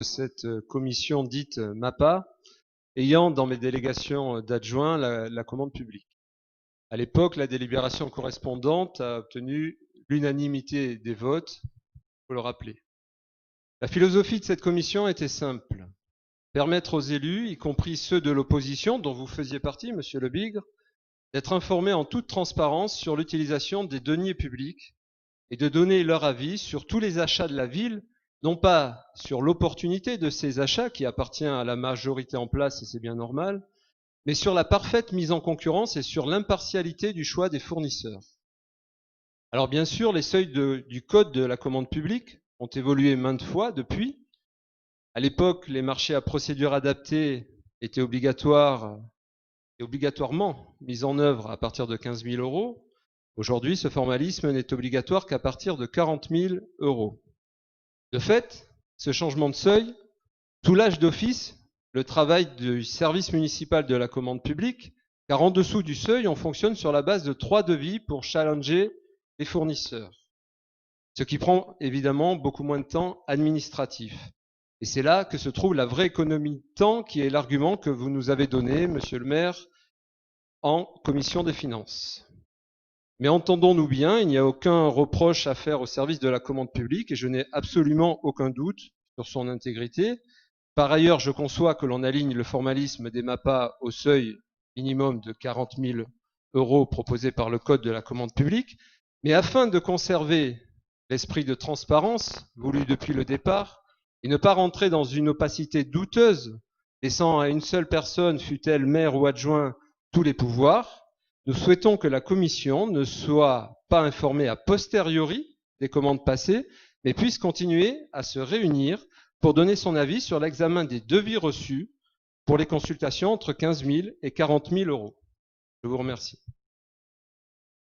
de cette commission dite MAPA, ayant dans mes délégations d'adjoints la commande publique. À l'époque, la délibération correspondante a obtenu l'unanimité des votes, il faut le rappeler. La philosophie de cette commission était simple. Permettre aux élus, y compris ceux de l'opposition, dont vous faisiez partie, Monsieur Le Bigre, d'être informés en toute transparence sur l'utilisation des deniers publics et de donner leur avis sur tous les achats de la ville, non pas sur l'opportunité de ces achats qui appartient à la majorité en place et c'est bien normal, mais sur la parfaite mise en concurrence et sur l'impartialité du choix des fournisseurs. Alors bien sûr, les seuils du code de la commande publique ont évolué maintes fois depuis. À l'époque, les marchés à procédure adaptée étaient obligatoirement mis en œuvre à partir de 15 000 euros. Aujourd'hui, ce formalisme n'est obligatoire qu'à partir de 40 000 euros. De fait, ce changement de seuil soulage d'office le travail du service municipal de la commande publique, car en dessous du seuil, on fonctionne sur la base de 3 devis pour challenger les fournisseurs, ce qui prend évidemment beaucoup moins de temps administratif. Et c'est là que se trouve la vraie économie de temps, qui est l'argument que vous nous avez donné, Monsieur le maire, en commission des finances. Mais entendons-nous bien, il n'y a aucun reproche à faire au service de la commande publique et je n'ai absolument aucun doute sur son intégrité. Par ailleurs, je conçois que l'on aligne le formalisme des MAPA au seuil minimum de 40 000 euros proposé par le Code de la commande publique, mais afin de conserver l'esprit de transparence voulu depuis le départ et ne pas rentrer dans une opacité douteuse, laissant à une seule personne, fût-elle maire ou adjoint, tous les pouvoirs, nous souhaitons que la commission ne soit pas informée a posteriori des commandes passées, mais puisse continuer à se réunir pour donner son avis sur l'examen des devis reçus pour les consultations entre 15 000 et 40 000 euros. Je vous remercie.